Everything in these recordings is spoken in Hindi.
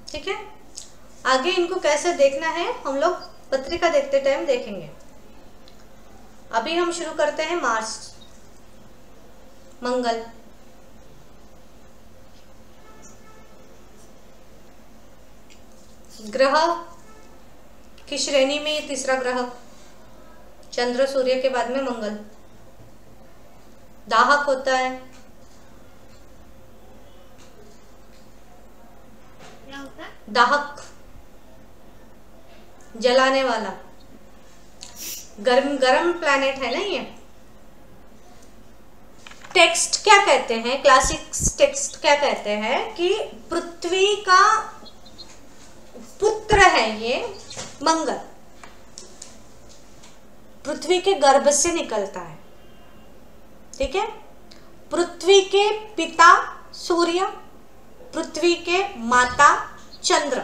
ठीक है, आगे इनको कैसे देखना है हम लोग पत्रिका देखते टाइम देखेंगे। अभी हम शुरू करते हैं मार्स, मंगल। ग्रह की श्रेणी में ये तीसरा ग्रह, चंद्र सूर्य के बाद में मंगल। दाहक होता है, क्या होता है? दाहक, जलाने वाला, गर्म प्लैनेट है ना ये। टेक्स्ट क्या कहते हैं, क्लासिक्स टेक्स्ट क्या कहते हैं कि पृथ्वी का पुत्र है ये मंगल, पृथ्वी के गर्भ से निकलता है। ठीक है, पृथ्वी के पिता सूर्य, पृथ्वी के माता चंद्र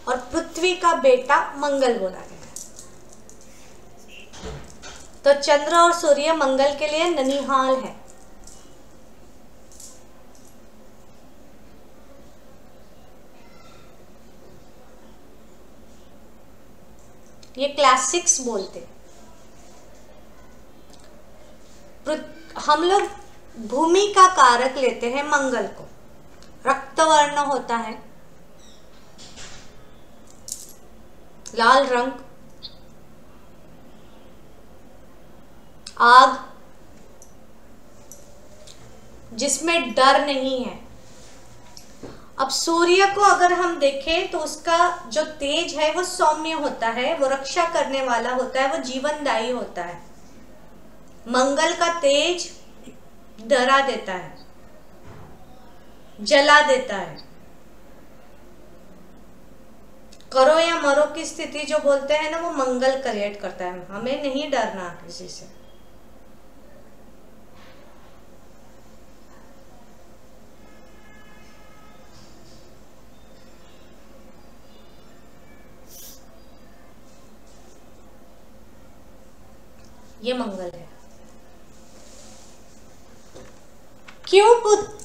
और पृथ्वी का बेटा मंगल बोला गया है। तो चंद्र और सूर्य मंगल के लिए ननिहाल है। ये क्लासिक्स बोलते। हम लोग भूमि का कारक लेते हैं मंगल को, रक्तवर्ण होता है, लाल रंग, आग, जिसमें डर नहीं है। अब सूर्य को अगर हम देखें तो उसका जो तेज है वो सौम्य होता है, वो रक्षा करने वाला होता है, वो जीवनदायी होता है। मंगल का तेज डरा देता है, जला देता है, करो या मरो की स्थिति जो बोलते हैं ना, वो मंगल क्रिएट करता है। हमें नहीं डरना किसी से। ये मंगल है। क्यों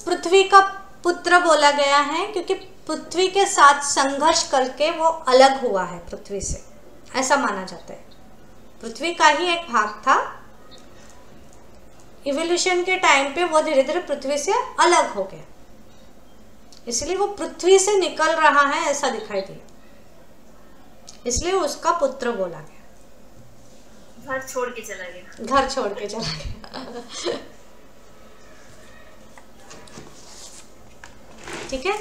पृथ्वी का पुत्र बोला गया है? क्योंकि पृथ्वी के साथ संघर्ष करके वो अलग हुआ है पृथ्वी से, ऐसा माना जाता है। पृथ्वी का ही एक भाग था, इवोल्यूशन के टाइम पे वो धीरे धीरे पृथ्वी से अलग हो गया, इसलिए वो पृथ्वी से निकल रहा है ऐसा दिखाई दिया, इसलिए उसका पुत्र बोला गया। घर छोड़ के चला गया, घर छोड़ के चला गया। ठीक है,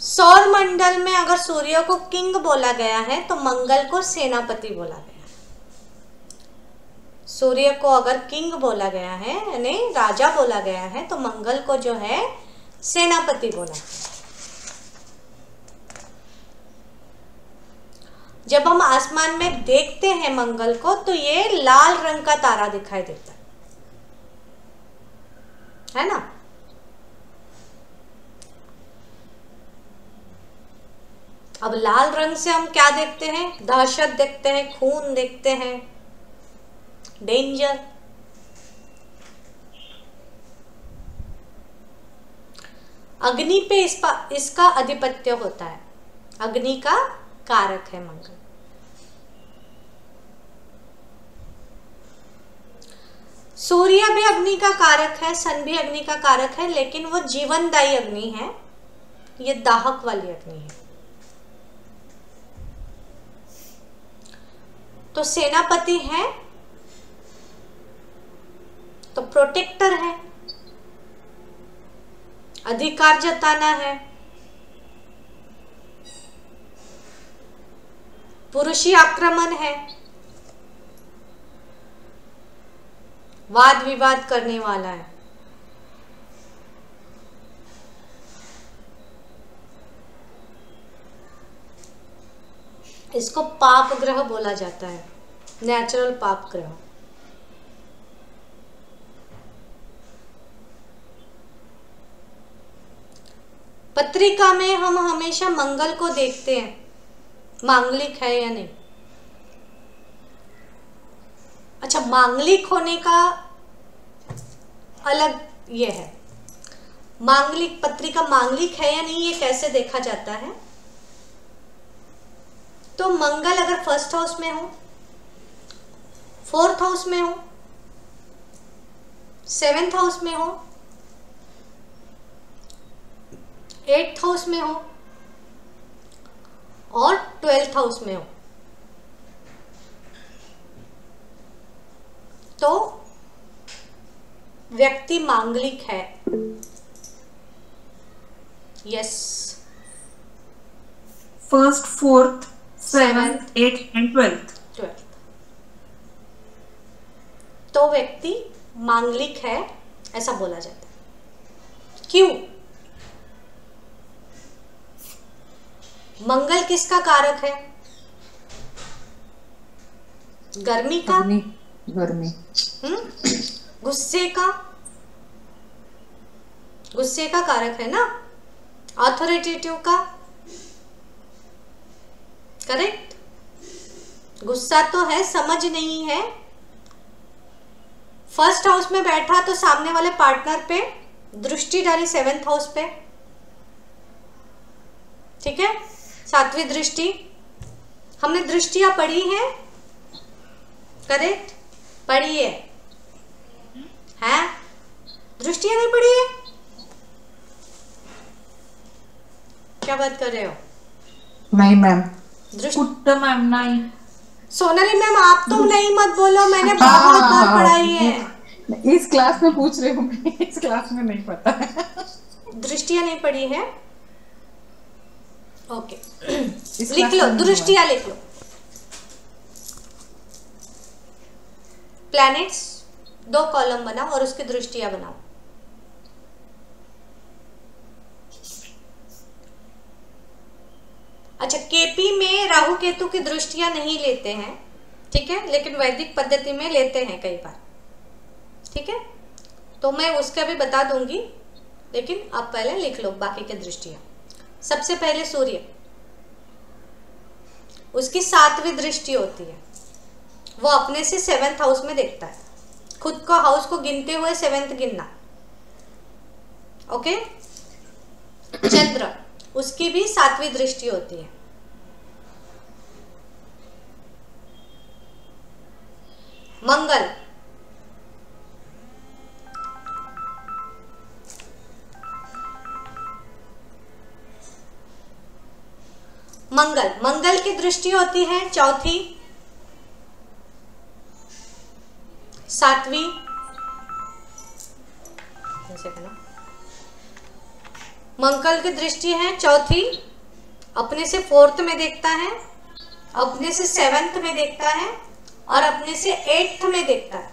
सौर मंडल में अगर सूर्य को किंग बोला गया है तो मंगल को सेनापति बोला गया है। सूर्य को अगर किंग बोला गया है यानी राजा बोला गया है तो मंगल को जो है सेनापति बोला गया। जब हम आसमान में देखते हैं मंगल को तो ये लाल रंग का तारा दिखाई देता है ना। अब लाल रंग से हम क्या देखते हैं? दहशत देखते हैं, खून देखते हैं, डेंजर। अग्नि पे इसका आधिपत्य होता है, अग्नि का कारक है मंगल। सूर्य भी अग्नि का कारक है, सन भी अग्नि का कारक है, लेकिन वो जीवनदायी अग्नि है, ये दाहक वाली अग्नि है। तो सेनापति है तो प्रोटेक्टर है, अधिकार जताना है, पुरुषी आक्रमण है, वाद विवाद करने वाला है। इसको पाप ग्रह बोला जाता है, नेचुरल पाप ग्रह। पत्रिका में हम हमेशा मंगल को देखते हैं, मांगलिक है या नहीं। अच्छा, मांगलिक होने का अलग ये है, मांगलिक पत्रिका मांगलिक है या नहीं ये कैसे देखा जाता है? तो मंगल अगर फर्स्ट हाउस में हो, फोर्थ हाउस में हो, सेवेंथ हाउस में हो, एट्थ हाउस में हो और 12th हाउस में हो, तो व्यक्ति मांगलिक है। Yes. First, fourth, seventh, eighth and 12th। तो व्यक्ति मांगलिक है ऐसा बोला जाता है। क्यों? मंगल किसका कारक है? गर्मी का, गर्मी, गुस्से का, गुस्से का कारक है ना, अथॉरिटेटिव का, करेक्ट। गुस्सा तो है, समझ नहीं है। फर्स्ट हाउस में बैठा तो सामने वाले पार्टनर पे दृष्टि डाली 7th हाउस पे, ठीक है, 7वीं दृष्टि। हमने दृष्टियां पढ़ी हैं, करेक्ट, पढ़ी है, हैं? दृष्टियां नहीं पढ़ी है? क्या बात कर रहे हो? नहीं मैम। दृष्टि मैम नहीं। सोनाली मैम आप तुम नहीं मत बोलो, मैंने बहुत बार पढ़ाई है। इस क्लास में पूछ रही हूँ, इस क्लास में नहीं पता है। दृष्टियां नहीं पढ़ी है? ओके, लिख लो, दृष्टियां लिख लो। प्लैनेट्स 2 कॉलम बनाओ और उसकी दृष्टियां बनाओ। अच्छा, केपी में राहु केतु की दृष्टियां नहीं लेते हैं, ठीक है, लेकिन वैदिक पद्धति में लेते हैं कई बार, ठीक है, तो मैं उसका भी बता दूंगी, लेकिन आप पहले लिख लो बाकी की दृष्टियां। सबसे पहले सूर्य, उसकी 7वीं दृष्टि होती है, वो अपने से 7th हाउस में देखता है, खुद का हाउस को गिनते हुए 7th गिनना, ओके। चंद्र, उसकी भी 7वीं दृष्टि होती है। मंगल, मंगल की दृष्टि होती है 4थी, 7वीं, मंगल की दृष्टि है 4थी, अपने से 4th में देखता है, अपने से 7th में देखता है और अपने से 8th में देखता है।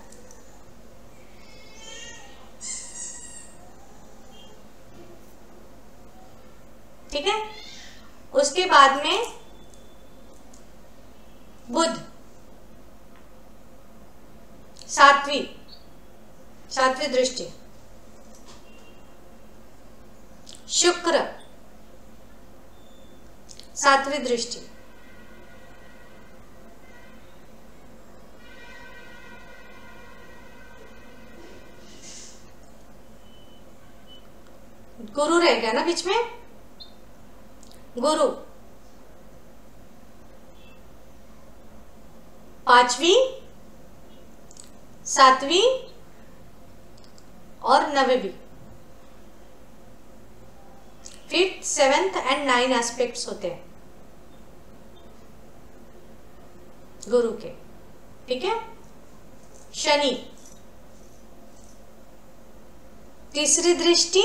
ठीक है, उसके बाद में बुध, 7वीं दृष्टि, शुक्र 7वीं दृष्टि, गुरु रह गया ना बीच में, गुरु 5वीं, 7वीं और 9वीं, 5th, 7th एंड 9 एस्पेक्ट्स होते हैं गुरु के, ठीक है। शनि, तीसरी दृष्टि,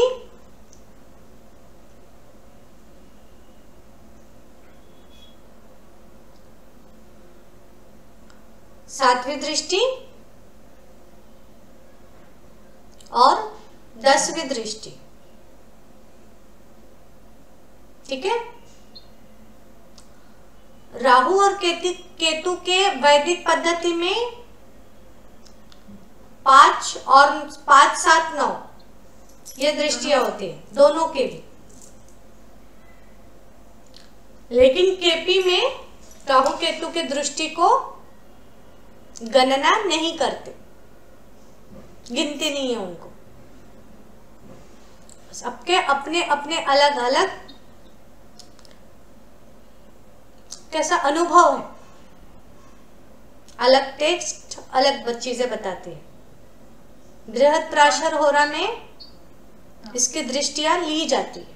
सातवीं दृष्टि और 10वीं दृष्टि, ठीक है। राहु और केतु के वैदिक पद्धति में 5 और 5, 7, 9 ये दृष्टियां होती है दोनों के भी, लेकिन केपी में राहु केतु की दृष्टि को गणना नहीं करते, गिनती नहीं है उनको। सबके अपने अपने अलग अलग कैसा अनुभव है, अलग टेक्स्ट अलग चीजें बताती है। बृहत्प्राक्षर होरा में इसकी दृष्टियां ली जाती है।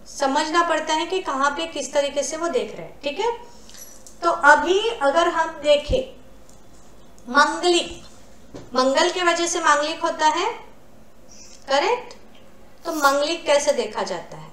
समझना पड़ता है कि कहाँ पे किस तरीके से वो देख रहे हैं, ठीक है। तो अभी अगर हम देखें मंगलिक, मंगल के वजह से मांगलिक होता है, करेक्ट। तो मंगलिक कैसे देखा जाता है?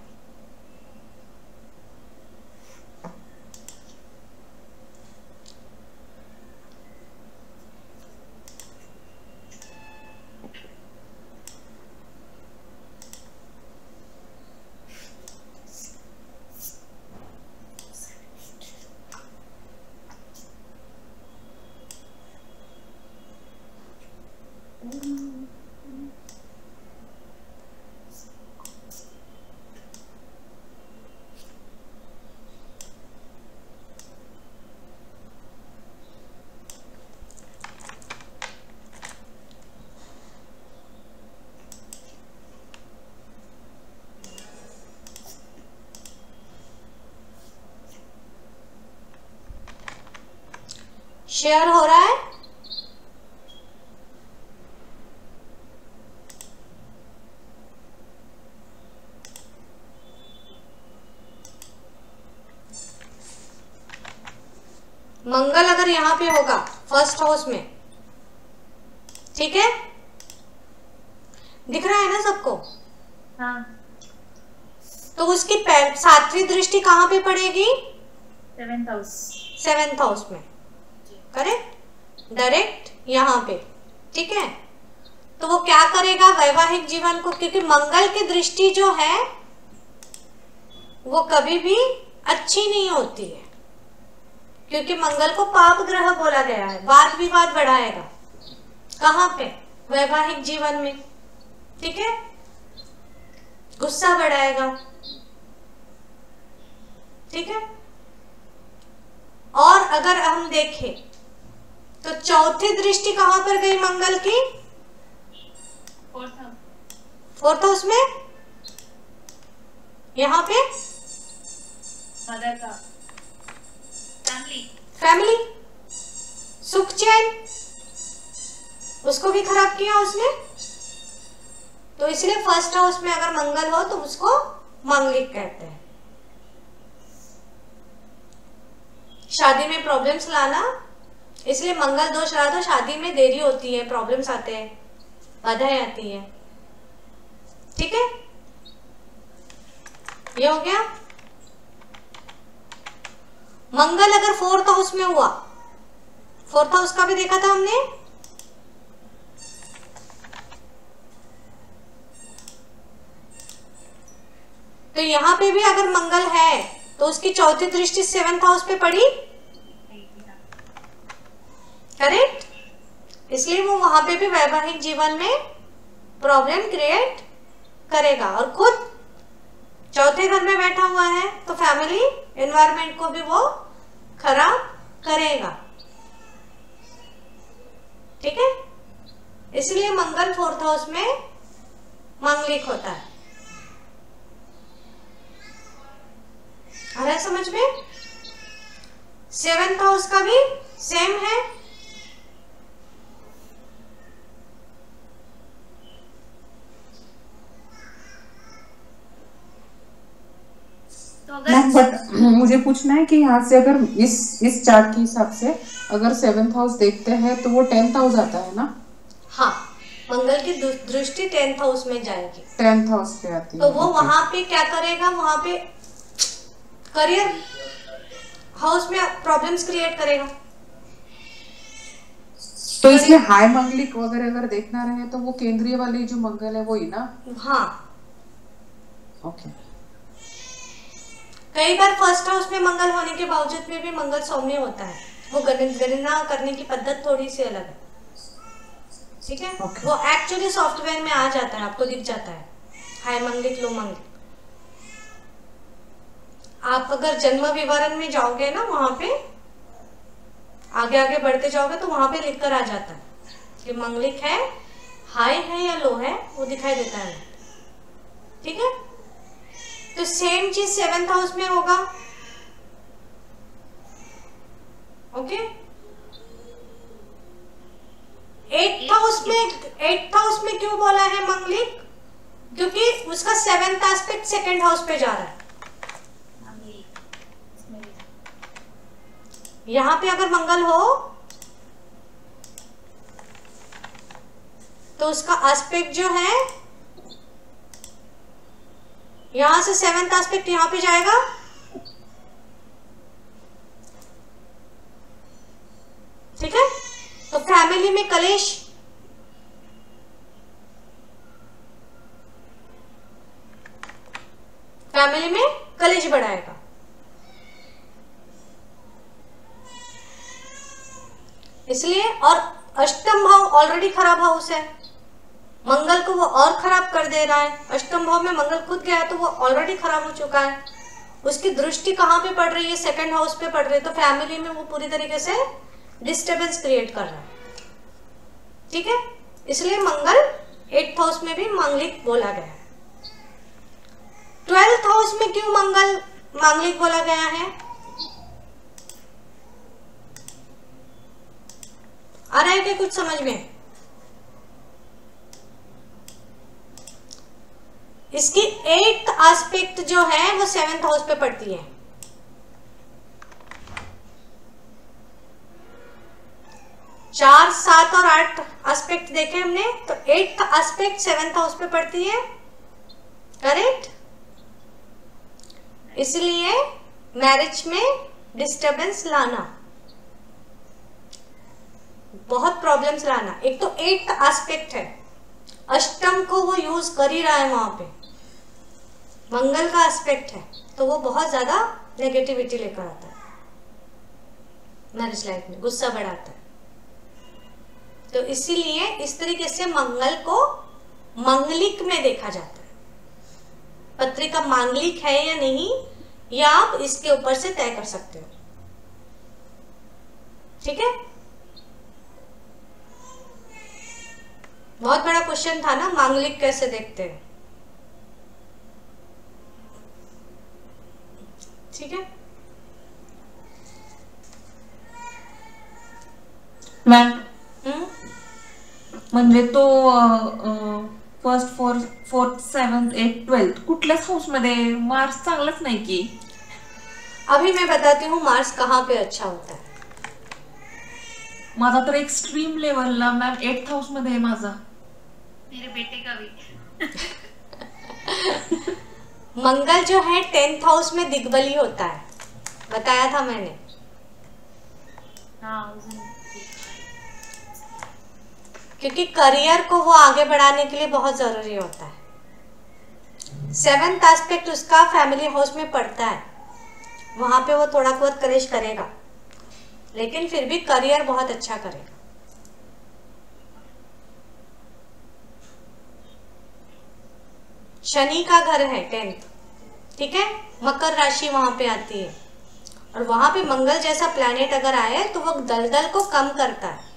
शेयर हो रहा है? मंगल अगर यहां पे होगा फर्स्ट हाउस में, ठीक है, दिख रहा है ना सबको? हाँ। तो उसकी सातवीं दृष्टि कहां पे पड़ेगी? 7th house. 7th हाउस में, करेक्ट, डायरेक्ट यहाँ पे, ठीक है। तो वो क्या करेगा वैवाहिक जीवन को, क्योंकि मंगल की दृष्टि जो है वो कभी भी अच्छी नहीं होती है, क्योंकि मंगल को पाप ग्रह बोला गया है। वाद विवाद बढ़ाएगा, कहाँ पे? वैवाहिक जीवन में, ठीक है। गुस्सा बढ़ाएगा, ठीक है। और अगर हम देखें तो चौथी दृष्टि कहां पर गई मंगल की? 4th हाउस में, यहां पे मदर का फैमिली, सुख चैन, उसको भी खराब किया उसने। तो इसलिए फर्स्ट हाउस में अगर मंगल हो तो उसको मांगलिक कहते हैं। शादी में प्रॉब्लम्स लाना, इसलिए मंगल दोष रहा तो शादी में देरी होती है, प्रॉब्लम्स आते हैं, बाधाएं आती है, ठीक है। ये हो गया। मंगल अगर 4th हाउस में हुआ, 4th हाउस का भी देखा था हमने, तो यहां पे भी अगर मंगल है तो उसकी चौथी दृष्टि 7th हाउस पे पड़ी, करेक्ट। इसलिए वो वहां पे भी वैवाहिक जीवन में प्रॉब्लम क्रिएट करेगा, और खुद चौथे घर में बैठा हुआ है तो फैमिली एनवायरनमेंट को भी वो खराब करेगा, ठीक है। इसलिए मंगल 4th हाउस में मांगलिक होता है। आ रहा है समझ में? 7th हाउस का भी सेम है। तो मैम बट मुझे पूछना है कि यहाँ से अगर इस चार्ट के हिसाब से अगर 7th हाउस देखते हैं तो वो 10th हाउस आता है ना? हाँ, मंगल की दृष्टि 10th हाउस में जाएगी, 10th हाउस पे आती है। तो वो वहां पे क्या करेगा, वहां पे करियर हाउस में प्रॉब्लम्स क्रिएट करेगा। तो इसमें हाई मंगलिक वगैरह अगर देखना रहे तो वो केंद्रीय वाली जो मंगल है वो ही ना? हाँ, ओके। कई बार फर्स्ट हाउस में मंगल होने के बावजूद में भी मंगल सौम्य होता है, वो गणना करने की पद्धत थोड़ी सी अलग है, ठीक है। Okay. वो एक्चुअली सॉफ्टवेयर में आ जाता है, आपको दिख जाता है हाई मंगलिक लो मंगलिक। आप अगर जन्म विवरण में जाओगे ना, वहां पे आगे आगे बढ़ते जाओगे तो वहां पे लिखकर आ जाता है कि मंगलिक है, हाई है या लो है, वो दिखाई देता है। ठीक है, तो सेम चीज 7th हाउस में होगा। ओके, 8th हाउस में क्यों बोला है मंगलिक? क्योंकि उसका 7th एस्पेक्ट 2nd हाउस पे जा रहा है। यहां पे अगर मंगल हो तो उसका एस्पेक्ट जो है यहां से 7th एस्पेक्ट यहां पे जाएगा, ठीक है। तो फैमिली में कलेश, फैमिली में कलेश बढ़ाएगा। इसलिए, और अष्टम भाव ऑलरेडी खराब हाउस है, मंगल को वो और खराब कर दे रहा है। अष्टम भाव में मंगल खुद गया तो वो ऑलरेडी खराब हो चुका है। उसकी दृष्टि कहां पे पड़ रही है? 2nd हाउस पे पड़ रही है, तो फैमिली में वो पूरी तरीके से डिस्टर्बेंस क्रिएट कर रहा है। ठीक है, इसलिए मंगल 8th हाउस में भी मांगलिक बोला गया है। 12th हाउस में क्यों मंगल मांगलिक बोला गया है? आ रहा है क्या कुछ समझ में? इसकी 8th एस्पेक्ट जो है वो 7th हाउस पे पड़ती है। चार, 7 और 8 एस्पेक्ट देखे हमने, तो 8th एस्पेक्ट 7th हाउस पे पड़ती है, करेक्ट। इसलिए मैरिज में डिस्टरबेंस लाना, बहुत प्रॉब्लम्स लाना। एक तो 8th एस्पेक्ट है, अष्टम को वो यूज कर ही रहा है, वहां पे मंगल का एस्पेक्ट है, तो वो बहुत ज्यादा नेगेटिविटी लेकर आता है मैरिज लाइफ में, गुस्सा बढ़ाता है। तो इसीलिए इस तरीके से मंगल को मंगलिक में देखा जाता है। पत्रिका मांगलिक है या नहीं, या आप इसके ऊपर से तय कर सकते हो। ठीक है, बहुत बड़ा क्वेश्चन था ना, मांगलिक कैसे देखते हैं। ठीक है मॅम, म्हणजे तो first, fourth, 7th, 8th, 12th कुठल्याच हाऊस मध्ये मार्क्स चांगलाच नाही की? अभी मैं बताती हूँ मार्स कहाँ पे अच्छा होता है। माझा तर एक्स्ट्रीम लेवलला मॅम 8th हाऊस मध्ये आहे माझा। मेरे बेटे का भी। मंगल जो है 10th हाउस में दिग्बली होता है, बताया था मैंने। हाँ, उस दिन क्योंकि करियर को वो आगे बढ़ाने के लिए बहुत जरूरी होता है। 7th एस्पेक्ट उसका फैमिली हाउस में पड़ता है, वहां पे वो थोड़ा बहुत कलेश करेगा, लेकिन फिर भी करियर बहुत अच्छा करेगा। शनि का घर है 10th, ठीक है, मकर राशि वहां पे आती है, और वहां पे मंगल जैसा प्लैनेट अगर आए तो वो दलदल को कम करता है,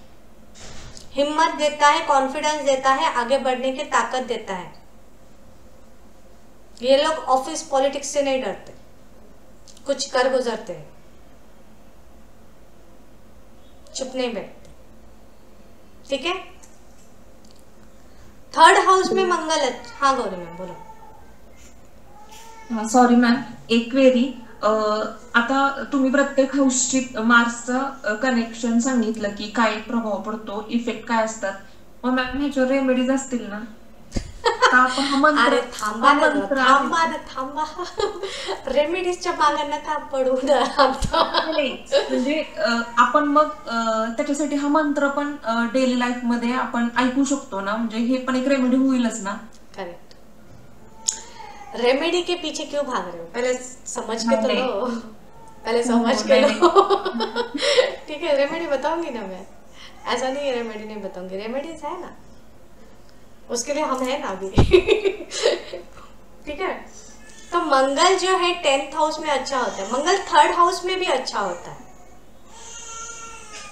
हिम्मत देता है, कॉन्फिडेंस देता है, आगे बढ़ने की ताकत देता है। ये लोग ऑफिस पॉलिटिक्स से नहीं डरते, कुछ कर गुजरते हैं, चुप नहीं बैठते। ठीक है, 3rd हाउस में मंगल है। हाँ गौरी मैम बोलो। सॉरी मॅम, एक वेरी आता तुम्ही प्रत्येक हाऊसची मार्सचं कनेक्शन सांगितलं की काय प्रभाव पडतो, इफेक्ट काय असतात, मग मॅम ह्याच्यावर रेमेडीज असतील ना? का आपण हा मंत्र, अरे थांबा ना, थांबा ना, थांबा। रेमेडीजच्या मागे नका पडू ना आता। म्हणजे आपण मग त्याच्यासाठी हा मंत्र पण डेली लाईफ मध्ये आपण ऐकू शकतो ना, म्हणजे हे पण एक रेमेडी होईलच ना? करेक्ट। रेमेडी के पीछे क्यों भाग रहे हो? पहले समझ के तो लो, पहले समझ के लो। ठीक है, रेमेडी बताऊंगी ना मैं, ऐसा नहीं है रेमेडी नहीं बताऊंगी, रेमेडीज है ना, उसके लिए हम है ना अभी। ठीक है, तो मंगल जो है 10th हाउस में अच्छा होता है। मंगल 3rd हाउस में भी अच्छा होता है।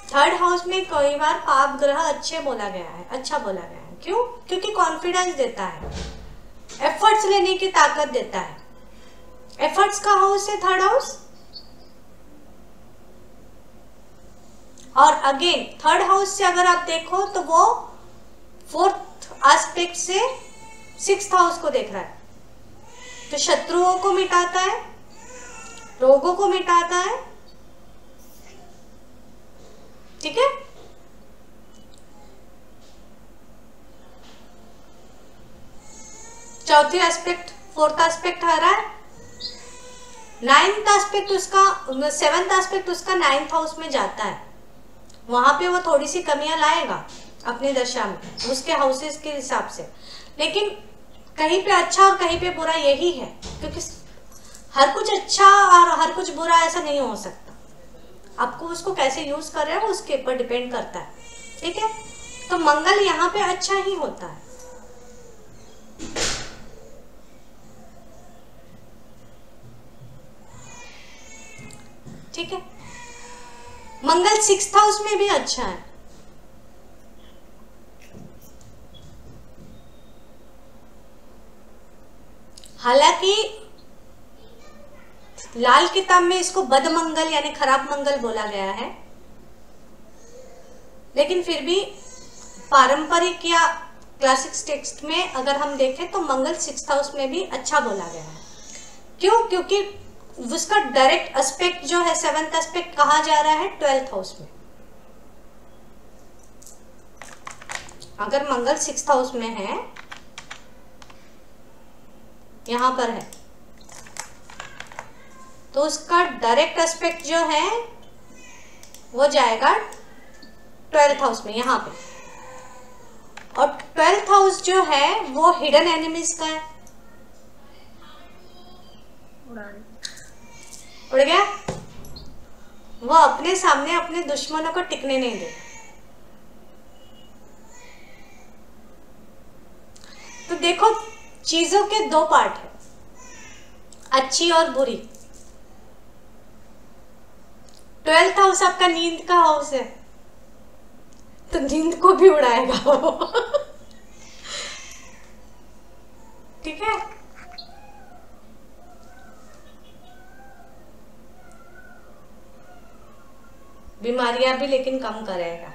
3rd हाउस में कई बार पाप ग्रह अच्छे बोला गया है, अच्छा बोला गया है। क्यों? क्योंकि कॉन्फिडेंस देता है, एफर्ट्स लेने की ताकत देता है। एफर्ट्स का हाउस है 3rd हाउस। और अगेन 3rd हाउस से अगर आप देखो तो वो 4th एस्पेक्ट से 6th हाउस को देख रहा है। तो शत्रुओं को मिटाता है, रोगों को मिटाता है। ठीक है। चौथी एस्पेक्ट, 4th एस्पेक्ट आ रहा है। 9th एस्पेक्ट उसका, 7th एस्पेक्ट उसका 9th हाउस में जाता है। वहां पे वो थोड़ी सी कमियां लाएगा अपनी दशा में, उसके हाउसेस के हिसाब से। लेकिन कहीं पे अच्छा और कहीं पे बुरा यही है, क्योंकि हर कुछ अच्छा और हर कुछ बुरा ऐसा नहीं हो सकता। आपको उसको कैसे यूज कर रहे हो उसके ऊपर डिपेंड करता है। ठीक है। तो मंगल यहाँ पे अच्छा ही होता है। ठीक है। मंगल 6th हाउस में भी अच्छा है। हालांकि लाल किताब में इसको बदमंगल यानी खराब मंगल बोला गया है, लेकिन फिर भी पारंपरिक या क्लासिक टेक्स्ट में अगर हम देखें तो मंगल 6th हाउस में भी अच्छा बोला गया है। क्यों? क्योंकि उसका डायरेक्ट एस्पेक्ट जो है 7th एस्पेक्ट कहा जा रहा है 12th हाउस में। अगर मंगल 6th हाउस में है, यहां पर है, तो उसका डायरेक्ट एस्पेक्ट जो है वो जाएगा 12th हाउस में यहां पे। और 12th हाउस जो है वो हिडन एनिमीज का है। उड़ गया। वो अपने सामने अपने दुश्मनों को टिकने नहीं दे। तो देखो, चीजों के 2 पार्ट है, अच्छी और बुरी। 12th हाउस आपका नींद का हाउस है, तो नींद को भी उड़ाएगा वो। ठीक है। बीमारियां भी लेकिन कम करेगा।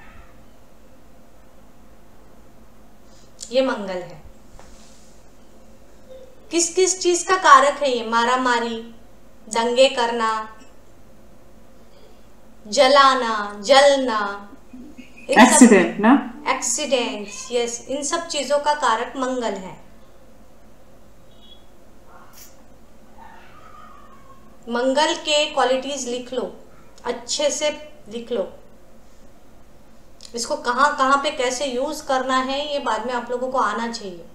ये मंगल है। किस किस चीज का कारक है ये? मारा मारी, दंगे करना, जलाना, जलना, एक्सीडेंट ना, एक्सीडेंट्स, यस, इन सब चीजों का कारक मंगल है। मंगल के क्वालिटीज लिख लो, अच्छे से लिख लो। इसको कहां कहां पे कैसे यूज करना है ये बाद में आप लोगों को आना चाहिए।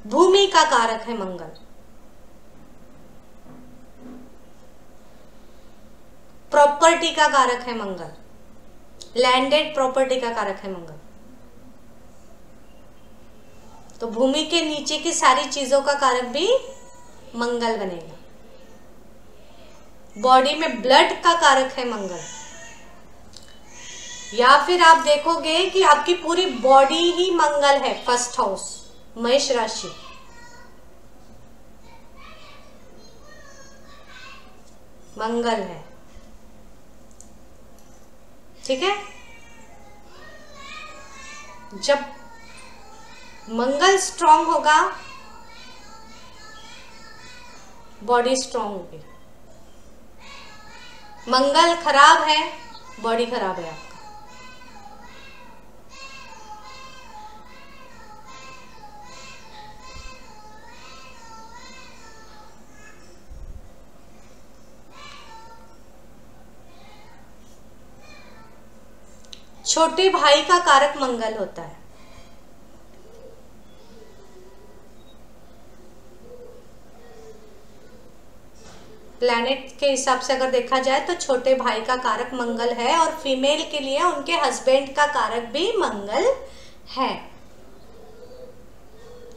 भूमि का कारक है मंगल। प्रॉपर्टी का कारक है मंगल। लैंडेड प्रॉपर्टी का कारक है मंगल। तो भूमि के नीचे की सारी चीजों का कारक भी मंगल बनेगा। बॉडी में ब्लड का कारक है मंगल। या फिर आप देखोगे कि आपकी पूरी बॉडी ही मंगल है। 1st हाउस, मेष राशि। मंगल है। ठीक है। जब मंगल स्ट्रांग होगा, बॉडी स्ट्रांग होगी। मंगल खराब है, बॉडी खराब है आपका। छोटे भाई का कारक मंगल होता है। प्लैनेट के हिसाब से अगर देखा जाए तो छोटे भाई का कारक मंगल है, और फीमेल के लिए उनके हस्बैंड का कारक भी मंगल है।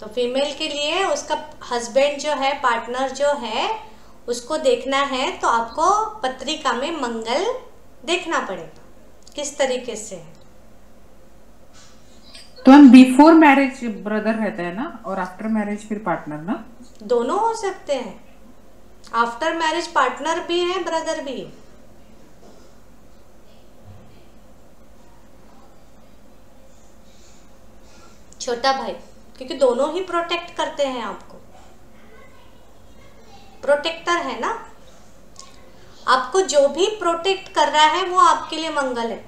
तो फीमेल के लिए उसका हस्बैंड जो है, पार्टनर जो है, उसको देखना है तो आपको पत्रिका में मंगल देखना पड़ेगा किस तरीके से है। तो हम बिफोर मैरिज ब्रदर रहता है ना, और आफ्टर मैरिज फिर पार्टनर ना? दोनों हो सकते हैं, आफ्टर मैरिज पार्टनर भी है, ब्रदर भी है। छोटा भाई, क्योंकि दोनों ही प्रोटेक्ट करते हैं आपको, प्रोटेक्टर है ना। आपको जो भी प्रोटेक्ट कर रहा है वो आपके लिए मंगल है।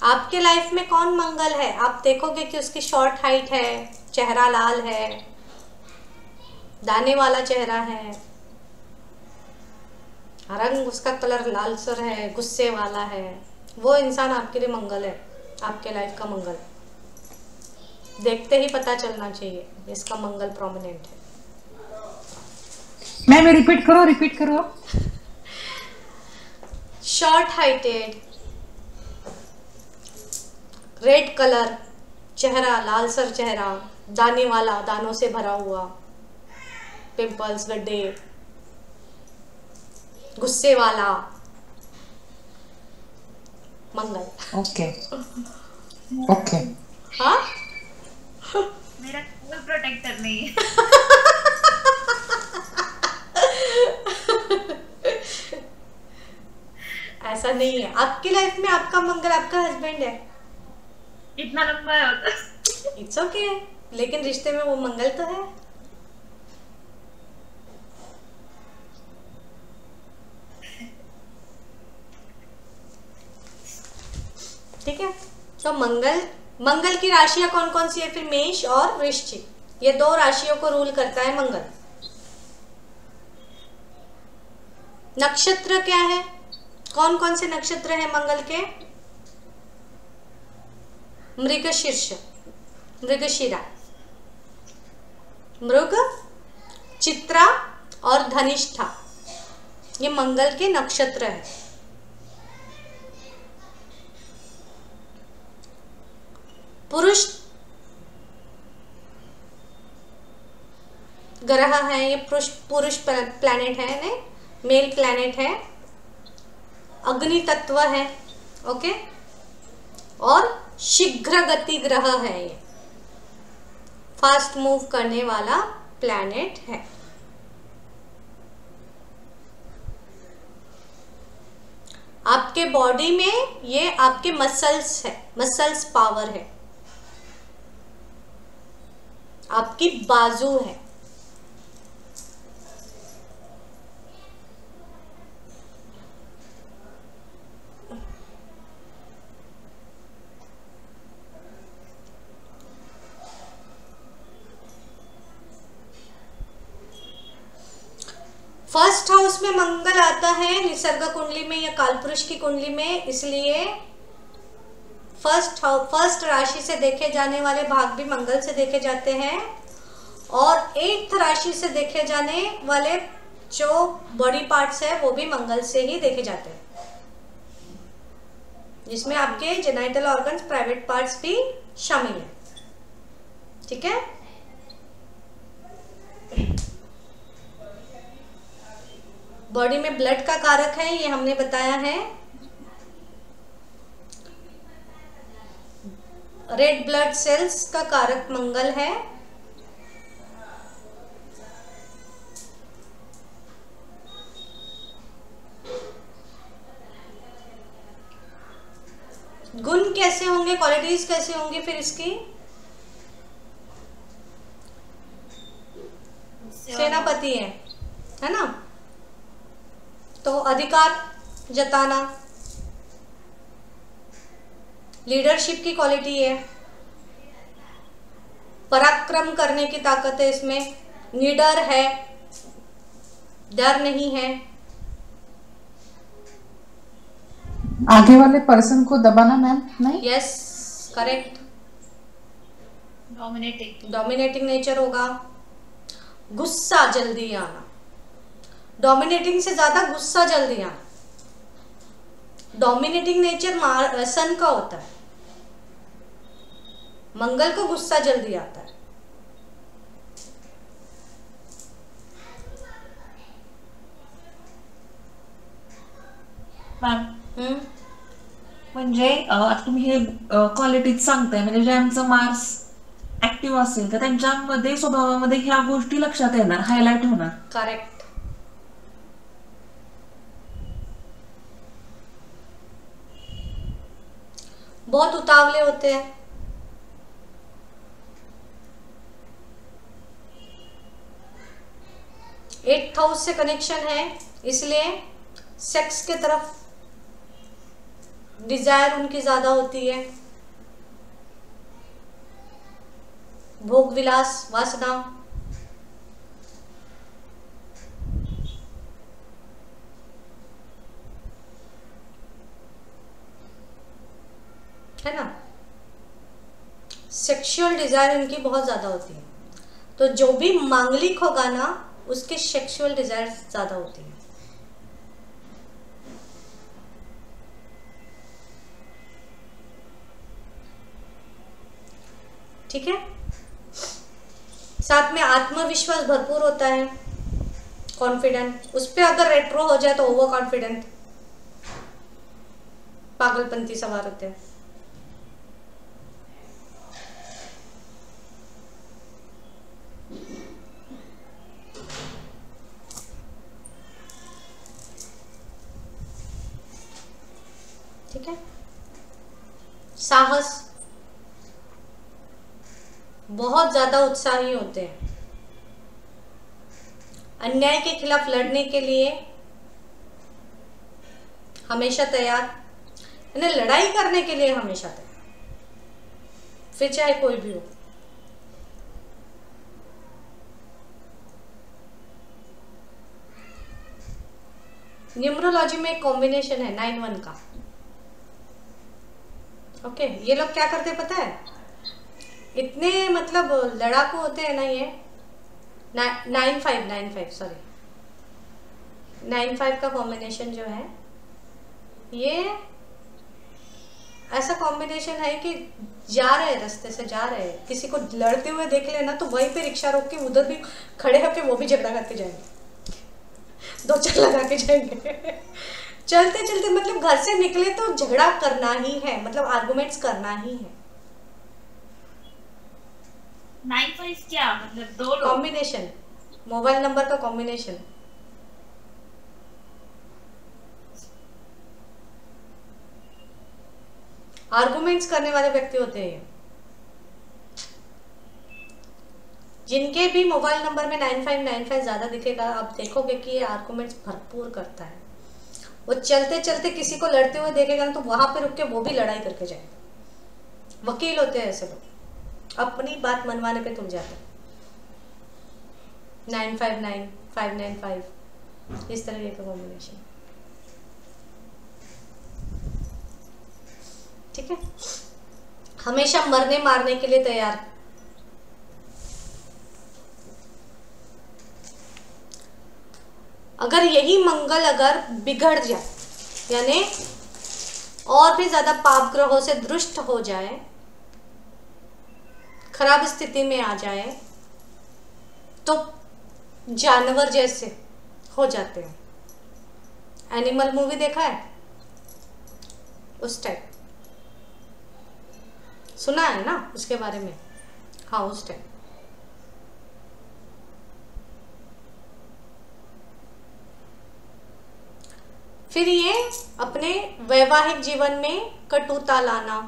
आपके लाइफ में कौन मंगल है? आप देखोगे कि उसकी शॉर्ट हाइट है, चेहरा लाल है, दाने वाला चेहरा है, रंग उसका कलर लालसर है, गुस्से वाला है, वो इंसान आपके लिए मंगल है, आपके लाइफ का मंगल। देखते ही पता चलना चाहिए इसका मंगल प्रोमिनेंट है। मैम रिपीट करो। शॉर्ट हाइटेड, रेड कलर, चेहरा लालसर चेहरा, दाने वाला, दानों से भरा हुआ, पिंपल्स, गड्ढे, गुस्से वाला, मंगल। ओके। हाँ, मेरा कोई प्रोटेक्टर नहीं है। ऐसा नहीं है। आपकी लाइफ में आपका मंगल, आपका हस्बैंड है, इतना लंबा है होता। इट्स ओके, लेकिन रिश्ते में वो मंगल तो है। ठीक है, तो मंगल की राशियां कौन कौन सी है फिर? मेष और वृश्चिक, ये दो राशियों को रूल करता है मंगल। नक्षत्र क्या है? कौन कौन से नक्षत्र हैं मंगल के? मृगशीर्ष, मृगशिरा, मृग, चित्रा और धनिष्ठा, ये मंगल के नक्षत्र है। पुरुष ग्रह है, ये पुरुष प्लैनेट है, ने मेल प्लैनेट है, अग्नि तत्व है, ओके, और शीघ्र गति ग्रह है, ये फास्ट मूव करने वाला प्लैनेट है। आपके बॉडी में ये आपके मसल्स है, मसल्स पावर है, आपकी बाजू है। फर्स्ट हाउस में मंगल आता है निसर्ग कुंडली में या कालपुरुष की कुंडली में, इसलिए फर्स्ट राशि से देखे जाने वाले भाग भी मंगल से देखे जाते हैं, और 8th राशि से देखे जाने वाले जो बॉडी पार्ट्स है वो भी मंगल से ही देखे जाते हैं, जिसमें आपके जेनाइटल ऑर्गन्स, प्राइवेट पार्ट्स भी शामिल है। ठीक है, बॉडी में ब्लड का कारक है, ये हमने बताया है। रेड ब्लड सेल्स का कारक मंगल है। गुण कैसे होंगे, क्वालिटीज कैसे होंगी फिर इसकी? सेनापति है ना, तो अधिकार जताना, लीडरशिप की क्वालिटी है, पराक्रम करने की ताकत है इसमें, निडर है, डर नहीं है, आगे वाले पर्सन को दबाना मैम नहीं? Yes correct, dominating dominating nature होगा, गुस्सा जल्दी आना, डोमिनेटिंग से ज्यादा गुस्सा जल्दी आता। डोमिनेटिंग नेचर सन का होता है, मंगल को गुस्सा जल्दी आता है। मॅम म्हणजे आता तुम्ही हे क्वालिटीज सांगताय, म्हणजे ज्यांचं मार्स ऍक्टिव्ह असेल तर त्यांच्यामध्ये स्वभावामध्ये ह्या गोष्टी लक्षात येणार, हायलाइट होणार. करेक्ट. बहुत उतावले होते हैं, एट्थ हाउस से कनेक्शन है, इसलिए सेक्स के तरफ डिजायर उनकी ज्यादा होती है, भोग विलास वासना. है ना, सेक्सुअल डिजायर उनकी बहुत ज्यादा होती है. तो जो भी मांगलिक होगा ना उसके सेक्सुअल डिजायर ज्यादा होती है. ठीक है. साथ में आत्मविश्वास भरपूर होता है, कॉन्फिडेंट. उस पे अगर रेट्रो हो जाए तो ओवर कॉन्फिडेंट, पागलपंती सवार होते हैं. ठीक है. साहस, बहुत ज्यादा उत्साही होते हैं, अन्याय के खिलाफ लड़ने के लिए हमेशा तैयार, यानी लड़ाई करने के लिए हमेशा तैयार, फिर चाहे कोई भी हो. न्यूमरोलॉजी में एक कॉम्बिनेशन है 9-1 का. ओके. ये लोग क्या करते पता है, इतने मतलब लड़ाकू होते हैं ना ये. 9-5 सॉरी 9-5 का कॉम्बिनेशन जो है, ये ऐसा कॉम्बिनेशन है कि जा रहे रास्ते से जा रहे हैं, किसी को लड़ते हुए देख लेना तो वहीं पे रिक्शा रोक के उधर भी खड़े होके वो भी झगड़ा करके जाएंगे, 2 चक्कर लगा के जाएंगे. चलते चलते मतलब घर से निकले तो झगड़ा करना ही है, मतलब आर्गुमेंट्स करना ही है. 9-5 क्या मतलब? 2 लोग? कॉम्बिनेशन, मोबाइल नंबर का कॉम्बिनेशन. आर्गुमेंट्स करने वाले व्यक्ति होते हैं. जिनके भी मोबाइल नंबर में 9595 ज्यादा दिखेगा, आप देखोगे कि ये आर्गुमेंट्स भरपूर करता है. वो चलते चलते किसी को लड़ते हुए देखेगा ना तो वहां पे रुक के वो भी लड़ाई करके जाएगा. वकील होते हैं ऐसे लोग, अपनी बात मनवाने पे तुल जाते हैं. 959 595 इस तरह का कॉम्बिनेशन. ठीक है. हमेशा मरने मारने के लिए तैयार. अगर यही मंगल अगर बिगड़ जाए, यानी और भी ज्यादा पाप ग्रहों से दृष्ट हो जाए, खराब स्थिति में आ जाए, तो जानवर जैसे हो जाते हैं. एनिमल मूवी देखा है? उस टाइप सुना है ना उसके बारे में? हाँ, उस टाइप. फिर ये अपने वैवाहिक जीवन में कटुता लाना,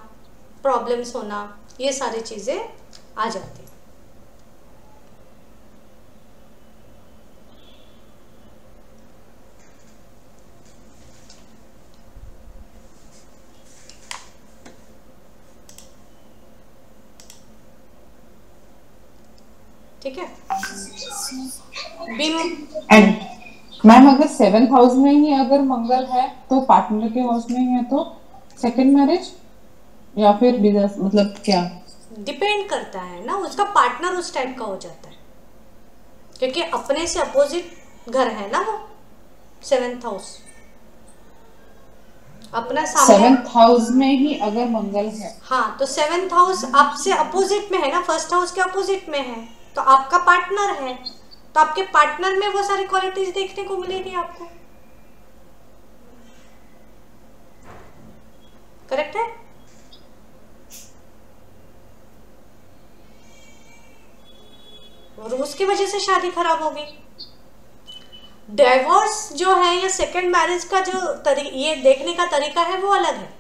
प्रॉब्लम्स होना, ये सारी चीजें आ जाती हैं. ठीक है. एंड मैम अगर 7th हाउस में ही अगर मंगल है तो पार्टनर के हाउस में ही है तो सेकंड मैरिज या फिर बिजनेस, मतलब क्या? डिपेंड करता है ना, उसका पार्टनर उस टाइप का हो जाता है, क्योंकि अपने से अपोजिट घर है ना वो, 7th हाउस अपना सामने। 7th हाउस में ही अगर मंगल है, हाँ, तो 7th हाउस आपसे अपोजिट में है ना, 1st हाउस के अपोजिट में है, तो आपका पार्टनर है, तो आपके पार्टनर में वो सारी क्वालिटीज देखने को मिलेगी आपको। करेक्ट है? और उसकी वजह से शादी खराब होगी। डिवोर्स जो है या सेकंड मैरिज का जो ये देखने का तरीका है वो अलग है।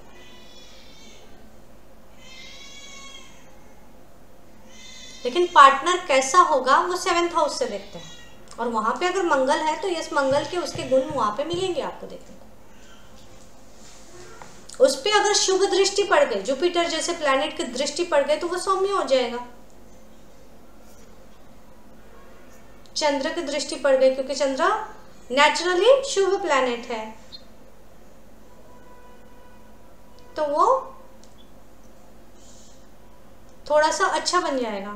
लेकिन पार्टनर कैसा होगा वो 7th हाउस से देखते हैं, और वहां पे अगर मंगल है तो यस, मंगल के उसके गुण वहां पे मिलेंगे आपको देखने को। उस पे अगर शुभ दृष्टि पड़ गई, जुपिटर जैसे प्लैनेट की दृष्टि पड़ गई, तो वो सौम्य हो जाएगा। चंद्र की दृष्टि पड़ गई, क्योंकि चंद्र नेचुरली शुभ प्लैनेट है, तो वो थोड़ा सा अच्छा बन जाएगा।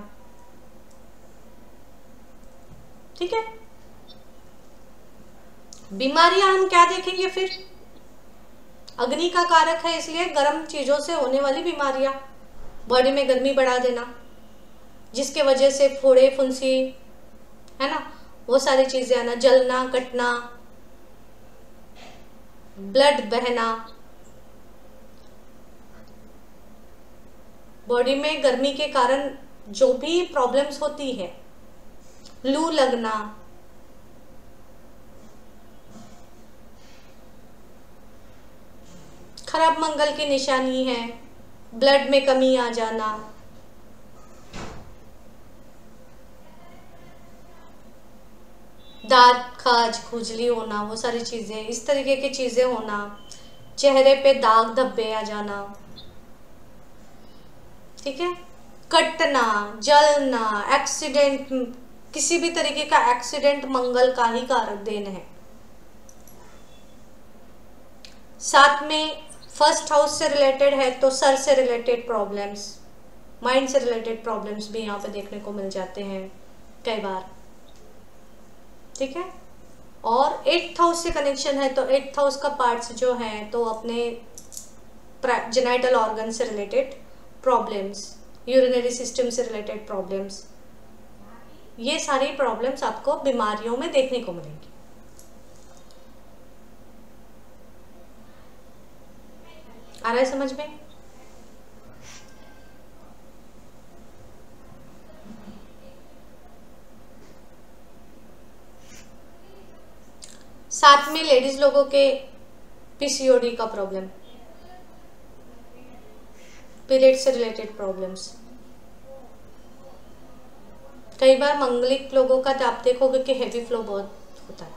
ठीक है? बीमारियां हम क्या देखेंगे फिर? अग्नि का कारक है, इसलिए गर्म चीजों से होने वाली बीमारियां, बॉडी में गर्मी बढ़ा देना, जिसके वजह से फोड़े फुंसी, है ना, वो सारी चीजें आना, जलना, कटना, ब्लड बहना, बॉडी में गर्मी के कारण जो भी प्रॉब्लम्स होती है, लू लगना, खराब मंगल की निशानी है, ब्लड में कमी आ जाना, दांत खाज खुजली होना, वो सारी चीजें, इस तरीके की चीजें होना, चेहरे पे दाग धब्बे आ जाना, ठीक है, कटना, जलना, एक्सीडेंट, किसी भी तरीके का एक्सीडेंट मंगल का ही कारक देन है। साथ में 1st हाउस से रिलेटेड है तो सर से रिलेटेड प्रॉब्लम्स, माइंड से रिलेटेड प्रॉब्लम्स भी यहाँ पे देखने को मिल जाते हैं कई बार। ठीक है? और 8th हाउस से कनेक्शन है तो 8th हाउस का पार्ट्स जो है तो अपने जेनाइटल ऑर्गन से रिलेटेड प्रॉब्लम्स, यूरिनरी सिस्टम से रिलेटेड प्रॉब्लम्स, ये सारी प्रॉब्लम्स आपको बीमारियों में देखने को मिलेंगी। आ रहा है समझ में? साथ में लेडीज लोगों के पीसीओडी का प्रॉब्लम, पीरियड से रिलेटेड प्रॉब्लम्स, कई बार मंगलिक लोगों का तो आप देखोगे कि हेवी फ्लो बहुत होता है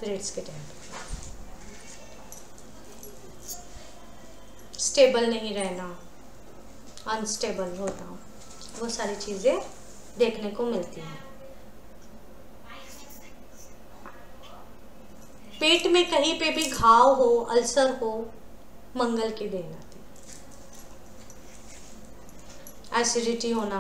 पीरियड्स के टाइम, स्टेबल नहीं रहना, अनस्टेबल होना, वो सारी चीजें देखने को मिलती हैं। पेट में कहीं पे भी घाव हो, अल्सर हो, मंगल की देन आती है। एसिडिटी होना,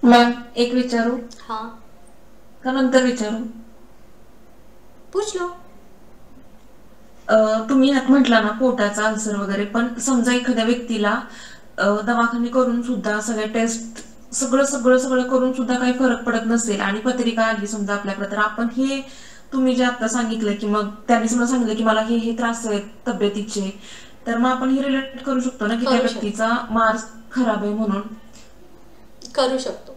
मैम एक विचारू? हाँ का नंतर विचारू? पूछ लो। तुम्ही यात म्हटला ना पोटाचा अल्सर वगैरे, पण समजा एखाद्या व्यक्तीला दवाखाने करून सुद्धा सगळ्या टेस्ट सगळं सगळं सगळं करून सुद्धा काही फरक पडत नसेल आणि पत्रिका आली समजा आपल्याकडे, तर आपण हे तुम्ही जे आता सांगितलं की मग त्यांनी समजा सांगितलं की मला हे त्रास आहेत तब्येतीचे, तर मग आपण हे रिलेट करू शकतो ना की त्या व्यक्तीचा मार्स खराब आहे म्हणून? करू शकतो।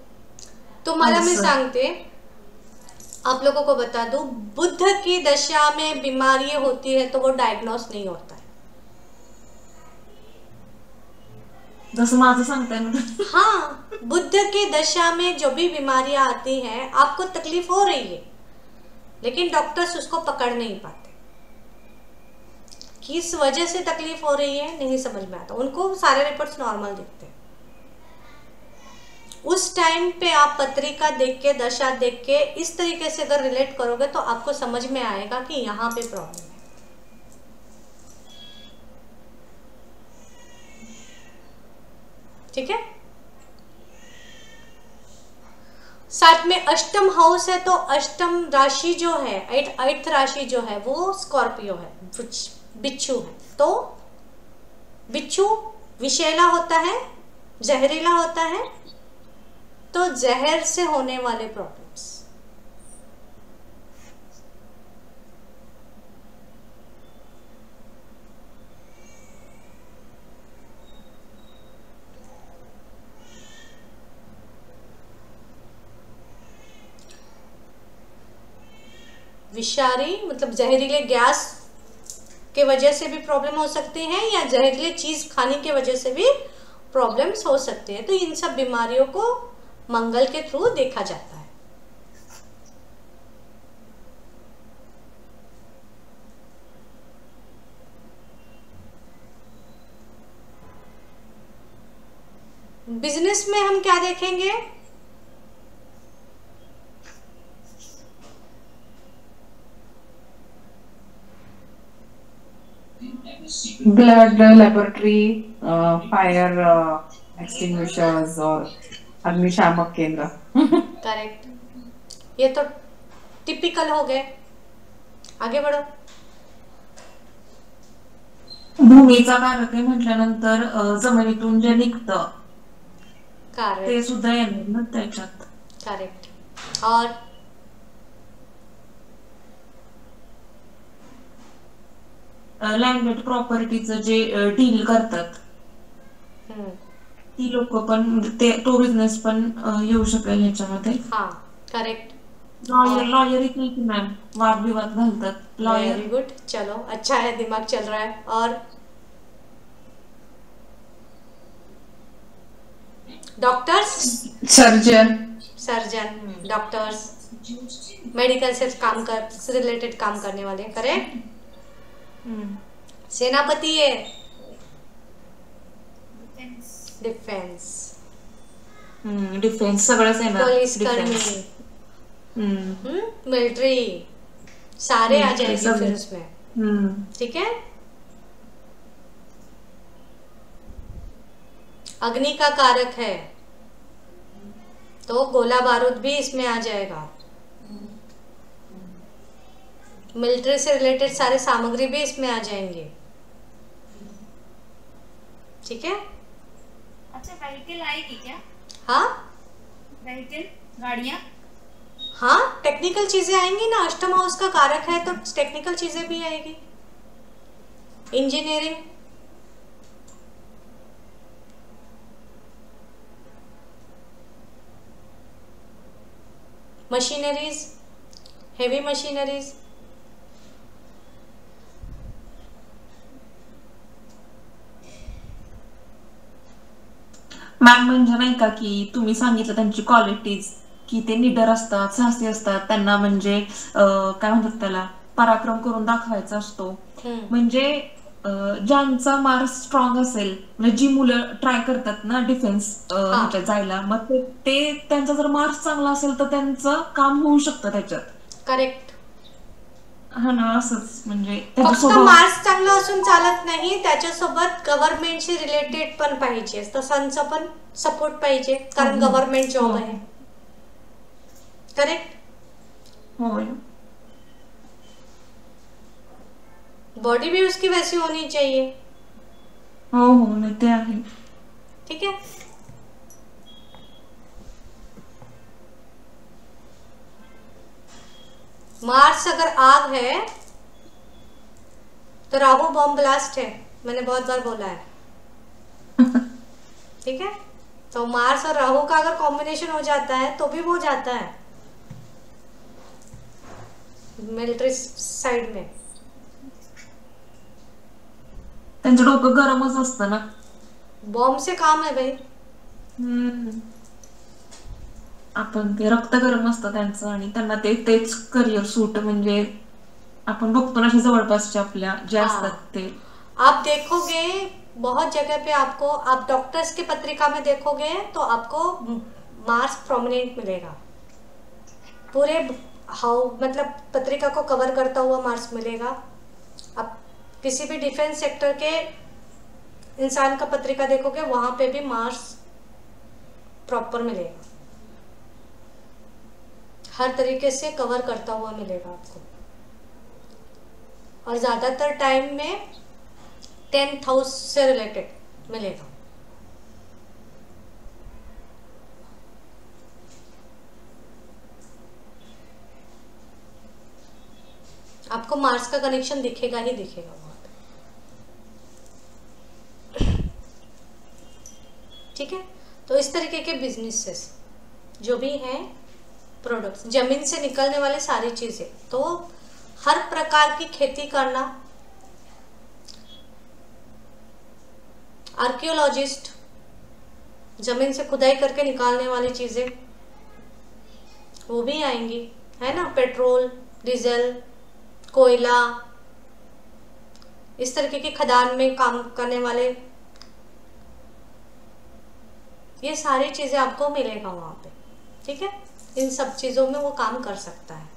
तुम्हाला मैं सांगते, आप लोगों को बता दूं, बुध की दशा में बीमारी होती है तो वो डायग्नोस नहीं होता है। जसं माझं सांगताय ना। हाँ, बुध की दशा में जो भी बीमारियां आती हैं, आपको तकलीफ हो रही है लेकिन डॉक्टर्स उसको पकड़ नहीं पाते, किस वजह से तकलीफ हो रही है नहीं समझ में आता, उनको सारे रिपोर्ट्स नॉर्मल दिखते हैं। उस टाइम पे आप पत्रिका देख के, दशा देख के इस तरीके से अगर रिलेट करोगे तो आपको समझ में आएगा कि यहाँ पे प्रॉब्लम है। ठीक है। साथ में अष्टम हाउस है, तो अष्टम राशि जो है, एट्थ राशि जो है वो स्कॉर्पियो है, बिच्छू है। तो बिच्छू विषैला होता है, जहरीला होता है, तो जहर से होने वाले प्रॉब्लम्स। विषारी मतलब जहरीले गैस के वजह से भी प्रॉब्लम हो सकती है, या जहरीले चीज खाने की वजह से भी प्रॉब्लम्स हो सकते हैं। तो इन सब बीमारियों को मंगल के थ्रू देखा जाता है। बिजनेस में हम क्या देखेंगे? ब्लड लेबोरेटरी, फायर एक्सटिंग्विशर्स और अग्निशामक केंद्र। करेक्ट, ये तो टिपिकल हो गए। आगे बढ़ो। भूमीचा कारक आहे म्हटल्यानंतर जमिनीतून जे निघतं ते करेक्ट सुद्धा येणार ना त्याच्यात. करेक्ट। और लँडलेड प्रॉपर्टीचं जे डील करतात ती लोक पण तो बिझनेस पण येऊ शकेल ह्याच्यामध्ये. हाँ करेक्ट, लॉयर इथे की मॅम वादविवाद घालतात वेरी लॉयर. गुड। चलो अच्छा है, दिमाग चल रहा है। और doctors, surgeon, surgeon, doctors, medical से काम कर रिलेटेड काम करने वाले। करेक्ट। सेनापति है डिफेंस, डिफेन्स सगळंच येणार. पुलिस कर्मी, मिलिट्री, सारे आ जाएंगे सब। फिर उसमें। ठीक है। अग्नि का कारक है, तो गोला बारूद भी इसमें आ जाएगा। मिलिट्री से रिलेटेड सारे सामग्री भी इसमें आ जाएंगे। ठीक है। अच्छा, व्हीकल आएगी क्या? हाँ व्हीकल, गाड़ियाँ? हाँ, टेक्निकल चीजें आएंगी ना। अष्टम हाउस का कारक है तो टेक्निकल चीजें भी आएगी। Engineering, machineries, heavy machineries. Ma'am म्हणजे नाही का की तुम्ही सांगितलं त्यांची क्वालिटीज की ते निडर असतात, साहसी असतात, त्यांना म्हणजे काय म्हणतात त्याला पराक्रम करून दाखवायचा असतो. म्हणजे ज्यांचा मार्क्स स्ट्रॉंग असेल, म्हणजे जी मुलं ट्राय करतात ना डिफेन्स ह्याच्यात जायला, मग ते त्यांचा जर मार्क्स चांगला असेल तर त्यांचं काम होऊ शकतं त्याच्यात. करेक्ट। हा ना, असंच म्हणजे फक्त मार्क्स चांगलं असून चालत नाही, त्याच्यासोबत गव्हर्नमेंटशी रिलेटेड पण पाहिजे, तसांचा पण सपोर्ट पाहिजे, कारण गव्हर्नमेंट जॉब आहे. करेक्ट. होय. बॉडी भी उसकी वैसी होनी चाहिए. हो हो, नाही ते आहे. ठीक है. मार्स अगर आग है तो राहु बॉम्ब ब्लास्ट है, मैंने बहुत बार बोला है. ठीक है. तो मार्स और राहु का अगर कॉम्बिनेशन हो जाता है तो भी वो जाता है मिलिट्री साइड में. त्यांचं डोकं गरमच असतं ना. बॉम्ब से काम है भाई. आपण ते रक्त गरम असतं त्यांचं आणि त्यांना तेच करिअर सूट, म्हणजे आपण बघतो ना जवळपासच्या आपल्या जे असतात ते. आप देखोगे बहुत जगह पे आपको, आप डॉक्टर्स की पत्रिका में देखोगे तो आपको मार्स प्रोमिनेंट मिलेगा. पूरे मतलब पत्रिका को कवर करता हुआ मार्स मिलेगा. आप किसी भी डिफेंस सेक्टर के इंसान का पत्रिका देखोगे वहां पे भी मार्स प्रॉपर मिलेगा, हर तरीके से कवर करता हुआ मिलेगा आपको। और ज़्यादातर टाइम में 10th हाउस से रिलेटेड मिलेगा। आपको मार्स का कनेक्शन दिखेगा ही दिखेगा वहां पे, ठीक है। तो इस तरीके के बिजनेसेस जो भी हैं, प्रोडक्ट्स, जमीन से निकलने वाले सारी चीजें, तो हर प्रकार की खेती करना, आर्कियोलॉजिस्ट, जमीन से खुदाई करके निकालने वाली चीजें वो भी आएंगी, है ना। पेट्रोल, डीजल, कोयला, इस तरीके की खदान में काम करने वाले, ये सारी चीजें आपको मिलेगा वहां पे, ठीक है। इन सब चीजों में वो काम कर सकता है।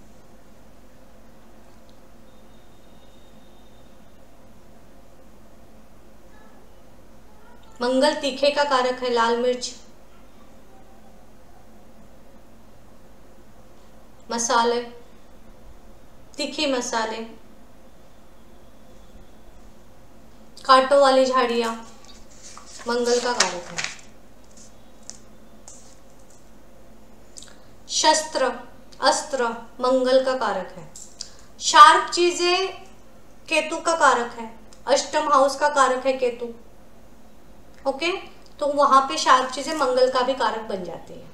मंगल तीखे का कारक है, लाल मिर्च, मसाले, तीखे मसाले, कांटों वाली झाड़ियां मंगल का कारक है। शस्त्र, अस्त्र मंगल का कारक है। शार्प चीजें केतु का कारक है, अष्टम हाउस का कारक है केतु, ओके। तो वहां पे शार्प चीजें मंगल का भी कारक बन जाती है,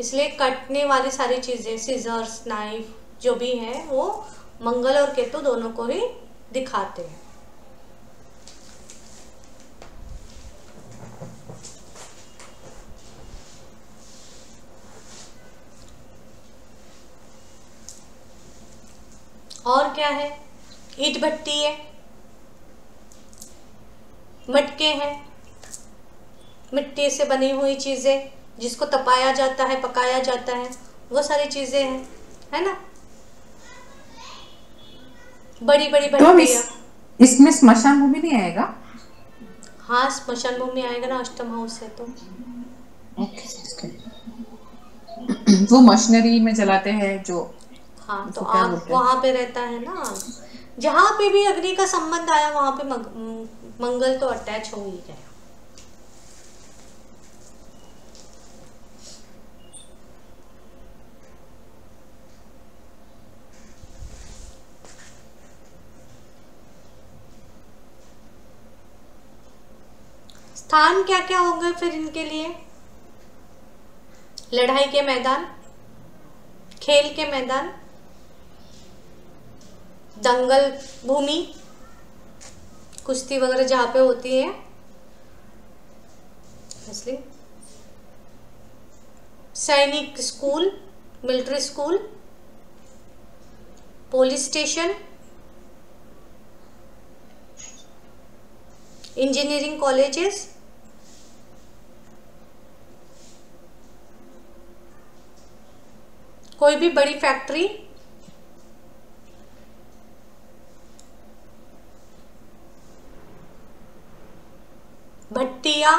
इसलिए कटने वाली सारी चीजें, सीजर्स, नाइफ जो भी है, वो मंगल और केतु दोनों को ही दिखाते हैं। और क्या है, ईंट भट्टी है, मटके हैं, मिट्टी से बनी हुई चीजें जिसको तपाया जाता है, पकाया जाता है, वो सारी चीजें हैं, है ना। बड़ी बड़ी भट्टियां। इसमें स्मशान भूमि नहीं आएगा? हाँ, स्मशान भूमि आएगा ना, अष्टम हाउस है तो। वो मशीनरी में जलाते हैं जो, हाँ, तो आग वहां पे रहता है ना। जहां पे भी अग्नि का संबंध आया वहां पे मंगल तो अटैच हो ही गया। स्थान क्या क्या होंगे फिर इनके लिए? लड़ाई के मैदान, खेल के मैदान, दंगल भूमि, कुश्ती वगैरह जहां पे होती है, इसलिए सैनिक school, military school, police station, engineering colleges, कोई भी बड़ी फैक्ट्री, भट्टियां,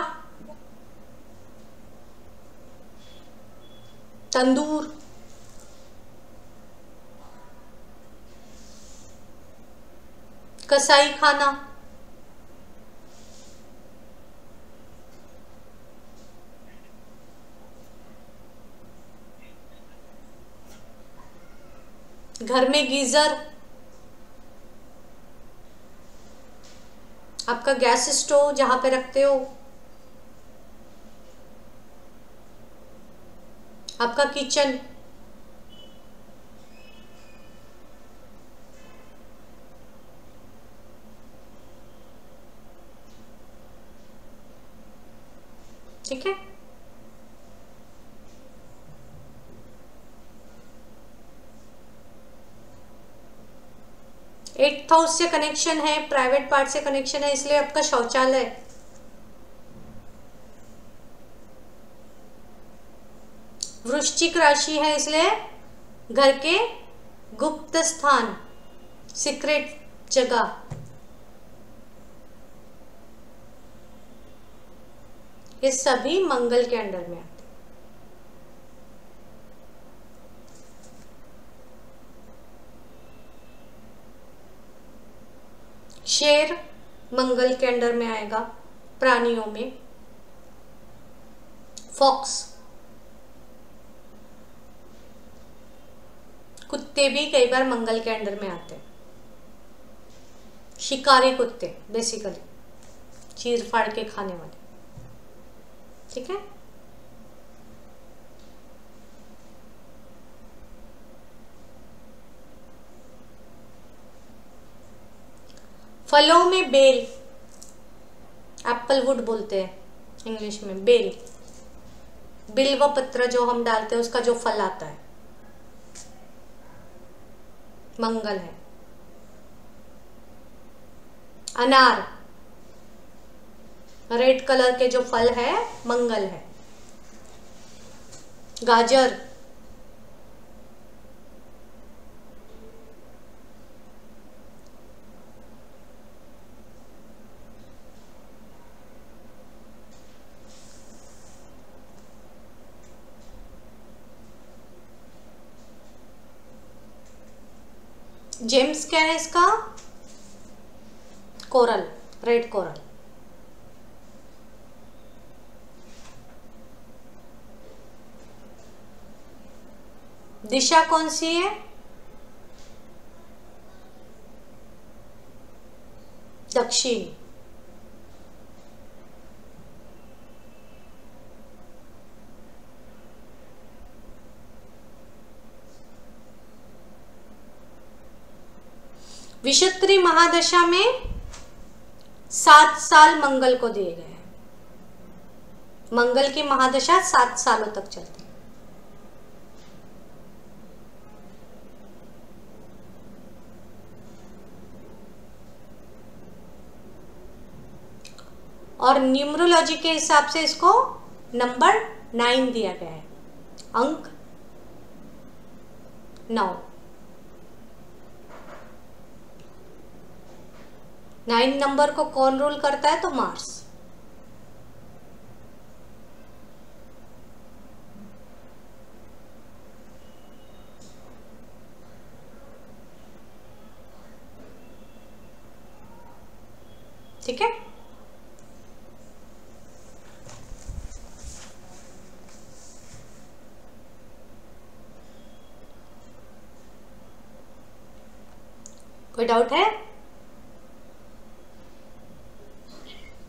तंदूर, कसाई खाना, घर में गीजर, आपका गैस स्टोव जहां पे रखते हो, आपका किचन, ठीक है। एट्थ हाउस से कनेक्शन है, प्राइवेट पार्ट से कनेक्शन है, इसलिए आपका शौचालय, वृश्चिक राशि है, इसलिए घर के गुप्त स्थान, सीक्रेट जगह, ये सभी मंगल के अंडर में आते हैं। शेर मंगल के अंडर में आएगा प्राणियों में। फॉक्स, कुत्ते भी कई बार मंगल के अंडर में आते हैं। शिकारी कुत्ते बेसिकली चीर फाड़ के खाने वाले, ठीक है। फलों में बेल, एप्पल वुड बोलते हैं इंग्लिश में, बेल, बिल्व पत्र जो हम डालते हैं उसका जो फल आता है, मंगल है। अनार, रेड कलर के जो फल है मंगल है। गाजर, जेम्स क्या है इसका? Coral, red coral. दिशा कौन सी है? दक्षिण। विषुत्री महादशा में 7 साल मंगल को दिए गए हैं। मंगल की महादशा 7 सालों तक चलती है। और न्यूमरोलॉजी के हिसाब से इसको नंबर 9 दिया गया है, अंक 9। 9 नंबर को कौन रूल करता है? तो मार्स। ठीक है। कोई डाउट है?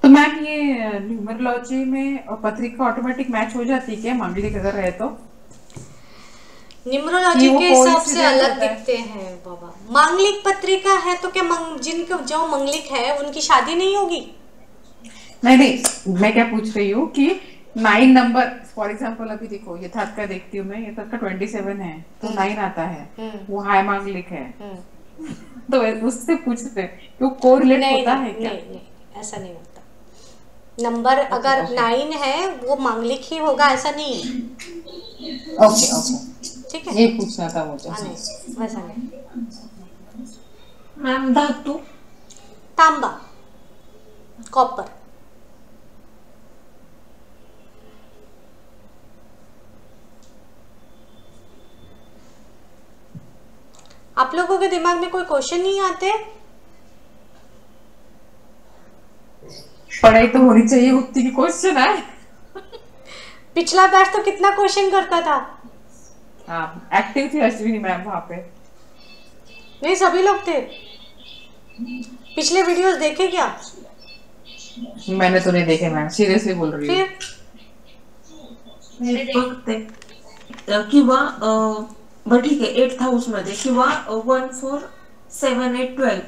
तो मैम ये न्यूमरोलॉजी में पत्रिका ऑटोमेटिक मैच हो जाती है क्या, मांगलिक अगर है तो? न्यूमरोलॉजी के हिसाब से अलग दिखते हैं बाबा। मांगलिक पत्रिका है तो क्या जिनको जो मंगलिक है उनकी शादी नहीं होगी? नहीं, मैं क्या पूछ रही हूँ कि 9 नंबर फॉर एग्जांपल, अभी देखो यथार्थ का देखती हूँ मैं, यथार्थ का 27 है तो 9 आता है, वो हाई मांगलिक है। तो उससे पूछते कि वो कोरिलेट होता है क्या? नहीं, ऐसा नहीं होता। नंबर अगर 9 है वो मांगलिक ही होगा, ऐसा नहीं है। ओके, ठीक है, ये पूछना था मुझे। नहीं, वैसा नहीं। मैम धातु? तांबा, कॉपर। आप लोगों के दिमाग में कोई क्वेश्चन नहीं आते? पढ़ाई तो होनी चाहिए, उतनी की क्वेश्चन है। पिछला बैच तो कितना क्वेश्चन करता था। हाँ, एक्टिव थी अश्विनी मैम वहाँ पे। नहीं, सभी लोग थे। पिछले वीडियोस देखे क्या? मैंने तो नहीं देखे मैम, सीरियसली बोल रही हूँ। बघते किंवा बरं ठीक आहे 8th हाऊस मध्ये किंवा 1 4 7 8 12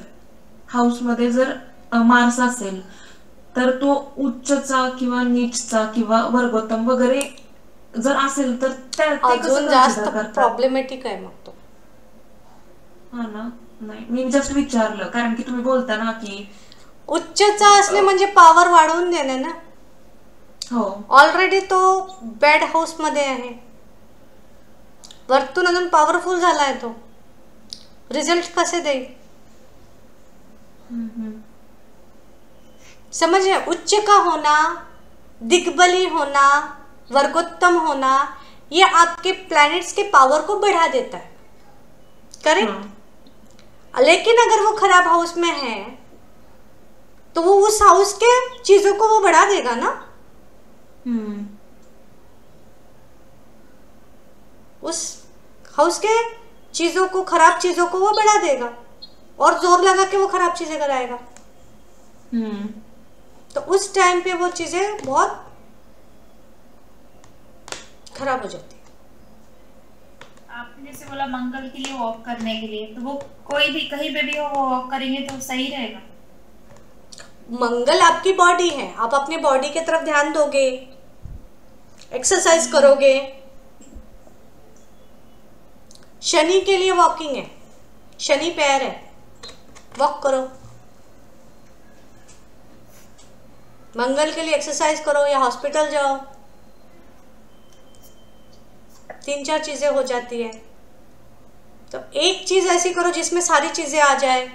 हाऊस मध्ये जर मार्स असेल तर तो उच्चचा किंवा नीचचा किंवा वर्गोत्तम वगैरे जर असेल तर अजून जास्त प्रॉब्लेमॅटिक आहे मग तो। हा ना, नाही मी जस्ट विचारलं कारण की तुम्ही बोलता ना की उच्चचा असले म्हणजे पॉवर वाढवून देणे ना। हो, ऑलरेडी तो बॅड हाऊस मध्ये आहे, वरतून अजून पॉवरफुल झालाय तो, रिजल्ट कसे देईल? समझे? उच्च का होना दिग्बली होना, वर्गोत्तम होना, ये आपके प्लैनेट्स के पावर को बढ़ा देता है, करेक्ट। लेकिन अगर वो खराब हाउस में है तो वो उस हाउस के चीजों को वो बढ़ा देगा ना। उस हाउस के चीजों को, खराब चीजों को वो बढ़ा देगा और जोर लगा के वो खराब चीजें कराएगा। तो उस टाइम पे वो चीजें बहुत खराब हो जाती है। आपने जैसे बोला मंगल के लिए वॉक करने के लिए, तो वो कोई भी कहीं पे भी हो वो वॉक करेंगे तो सही रहेगा। मंगल आपकी बॉडी है, आप अपनी बॉडी की तरफ ध्यान दोगे, एक्सरसाइज करोगे। शनि के लिए वॉकिंग है, शनि पैर है, वॉक करो। मंगल के लिए एक्सरसाइज करो या हॉस्पिटल जाओ, 3-4 चीजें हो जाती है। तो एक चीज ऐसी करो जिसमें सारी चीजें आ जाए,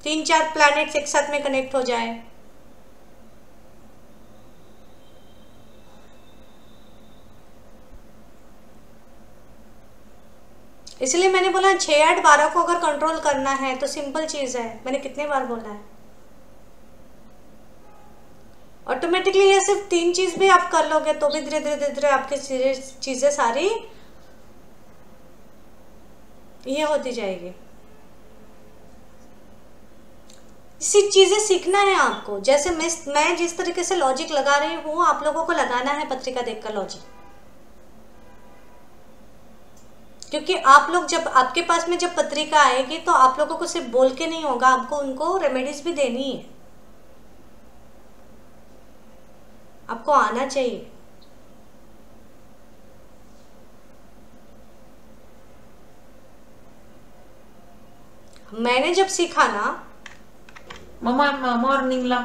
3-4 प्लैनेट्स एक साथ में कनेक्ट हो जाए। इसलिए मैंने बोला 6, 8, 12 को अगर कंट्रोल करना है तो सिंपल चीज है। मैंने कितने बार बोला है, ऑटोमेटिकली ये सिर्फ 3 चीज भी आप कर लोगे तो भी धीरे धीरे आपकी चीजें सारी ये होती जाएगी। इसी चीजें सीखना है आपको। जैसे मैं जिस तरीके से लॉजिक लगा रही हूँ, आप लोगों को लगाना है पत्रिका देखकर लॉजिक। क्योंकि आप लोग जब आपके पास में जब पत्रिका आएगी तो आप लोगों को सिर्फ बोल के नहीं होगा, आपको उनको रेमेडीज भी देनी है, आपको आना चाहिए। मैंने जब सीखा ना मग मॉर्निंगला